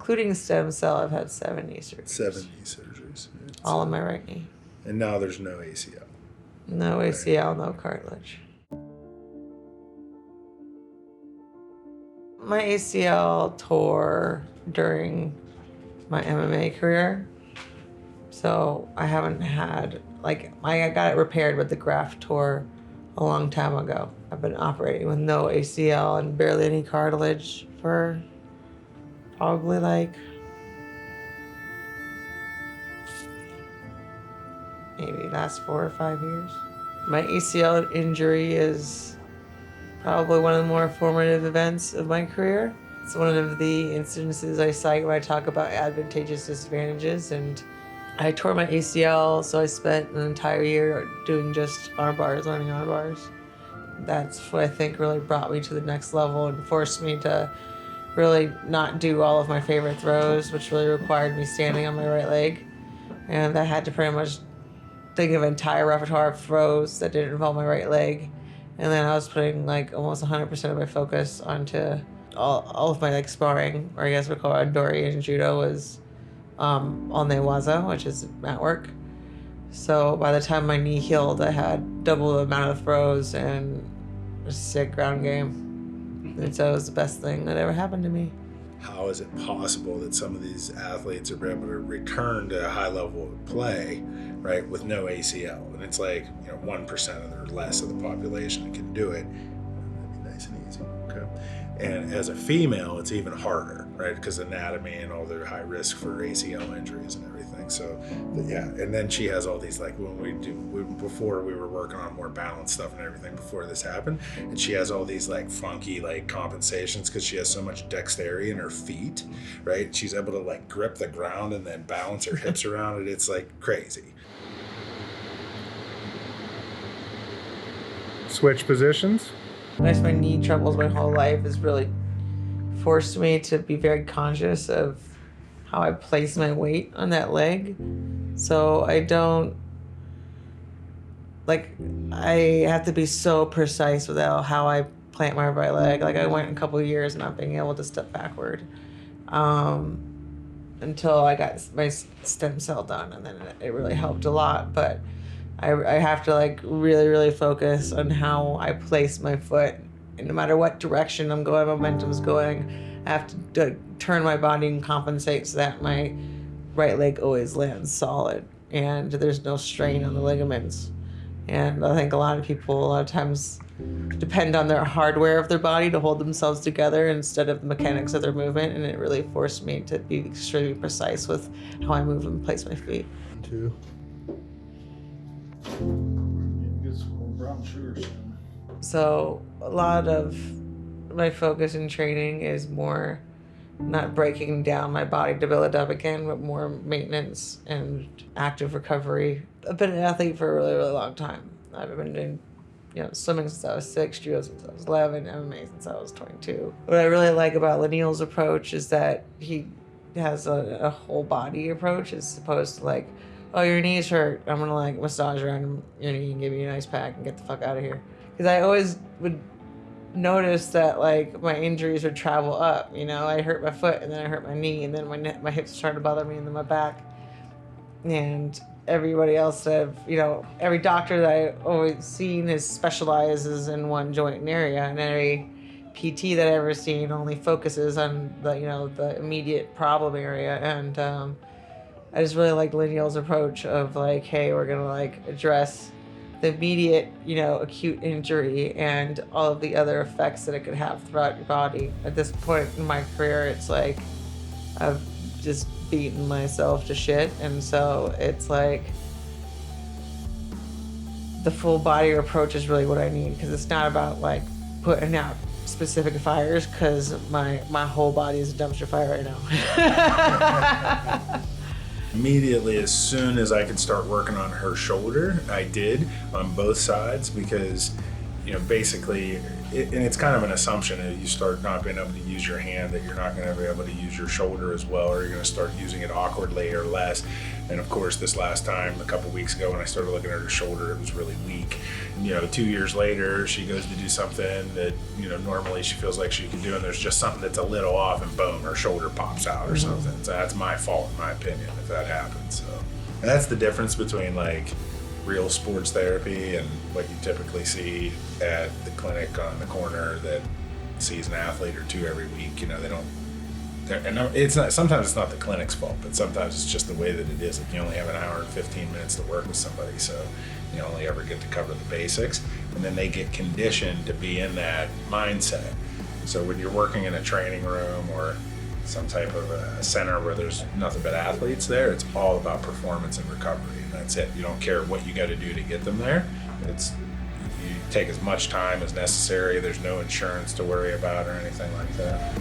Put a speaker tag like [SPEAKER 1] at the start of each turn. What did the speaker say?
[SPEAKER 1] including stem cell, I've had 7 knee surgeries.
[SPEAKER 2] 7 knee surgeries.
[SPEAKER 1] All on my right knee.
[SPEAKER 2] And now there's no ACL.
[SPEAKER 1] No ACL, no cartilage. My ACL tore during my MMA career. So I haven't had, like, I got it repaired with the graft tore a long time ago. I've been operating with no ACL and barely any cartilage for probably like maybe last 4 or 5 years. My ACL injury is probably one of the more formative events of my career. It's one of the incidences I cite when I talk about advantageous disadvantages, and I tore my ACL, so I spent an entire year doing just arm bars, learning arm bars. That's what I think really brought me to the next level and forced me to really not do all of my favorite throws, which really required me standing on my right leg. And I had to pretty much think of an entire repertoire of throws that didn't involve my right leg. And then I was putting like almost 100% of my focus onto all of my like sparring, or I guess we call it Dori and Judo, was on the waza, which is mat work. So by the time my knee healed, I had double the amount of throws and a sick ground game. And so it was the best thing that ever happened to me.
[SPEAKER 2] How is it possible that some of these athletes are able to return to a high level of play, right, with no ACL? And it's like, 1% or less of the population can do it. That'd be nice and easy, okay? And as a female, it's even harder, right? Because anatomy and all the high risk for ACL injuries and everything. So, yeah. And then she has all these, like, before we were working on more balanced stuff and everything before this happened, and she has all these, like, funky, like, compensations because she has so much dexterity in her feet, right? She's able to, like, grip the ground and then balance her hips around it. It's, like, crazy. Switch positions.
[SPEAKER 1] Nice, my knee troubles my whole life has really forced me to be very conscious of how I place my weight on that leg. So I don't, I have to be so precise with how I plant my right leg. Like I went a couple of years not being able to step backward until I got my stem cell done, and then it really helped a lot. But I have to really, really focus on how I place my foot. And no matter what direction I'm going, momentum's going, I have to turn my body and compensate so that my right leg always lands solid and there's no strain on the ligaments. And I think a lot of times depend on their hardware of their body to hold themselves together instead of the mechanics of their movement. And it really forced me to be extremely precise with how I move and place my feet.
[SPEAKER 2] 2.
[SPEAKER 3] Get some more brown sugar soon.
[SPEAKER 1] So a lot of my focus in training is more not breaking down my body to build it up again, but more maintenance and active recovery. I've been an athlete for a really, really long time. I've been doing swimming since I was 6, judo since I was 11, MMA since I was 22. What I really like about Lanil's approach is that he has a whole body approach as opposed to oh, your knees hurt, I'm gonna massage around your knee and give you an ice pack and get the fuck out of here. Because I always would notice that my injuries would travel up. I hurt my foot and then I hurt my knee and then my hips started to bother me and then my back. And everybody else every doctor that I always seen specializes in one joint and area, and every PT that I've ever seen only focuses on the immediate problem area. And I just really like Lanil's approach of hey, we're gonna address the immediate, acute injury and all of the other effects that it could have throughout your body. At this point in my career, it's I've just beaten myself to shit, and so it's the full body approach is really what I need, because it's not about putting out specific fires, because my whole body is a dumpster fire right now.
[SPEAKER 2] Immediately, as soon as I could start working on her shoulder, I did on both sides, because basically, and it's kind of an assumption that you start not being able to use your hand, that you're not going to be able to use your shoulder as well, or you're going to start using it awkwardly or less. And of course, this last time, a couple weeks ago, when I started looking at her shoulder, it was really weak. And, 2 years later, she goes to do something that, normally she feels like she can do, and there's just something that's a little off, and boom, her shoulder pops out or something. So that's my fault, in my opinion, if that happens. So, and that's the difference between like real sports therapy and what you typically see at the clinic on the corner that sees an athlete or two every week. They don't. And it's not. Sometimes it's not the clinic's fault, but sometimes it's just the way that it is. Like, you only have an hour and 15 minutes to work with somebody, so you only ever get to cover the basics, and then they get conditioned to be in that mindset. So when you're working in a training room or some type of a center where there's nothing but athletes there, it's all about performance and recovery, and that's it. You don't care what you got to do to get them there. You take as much time as necessary. There's no insurance to worry about or anything like that.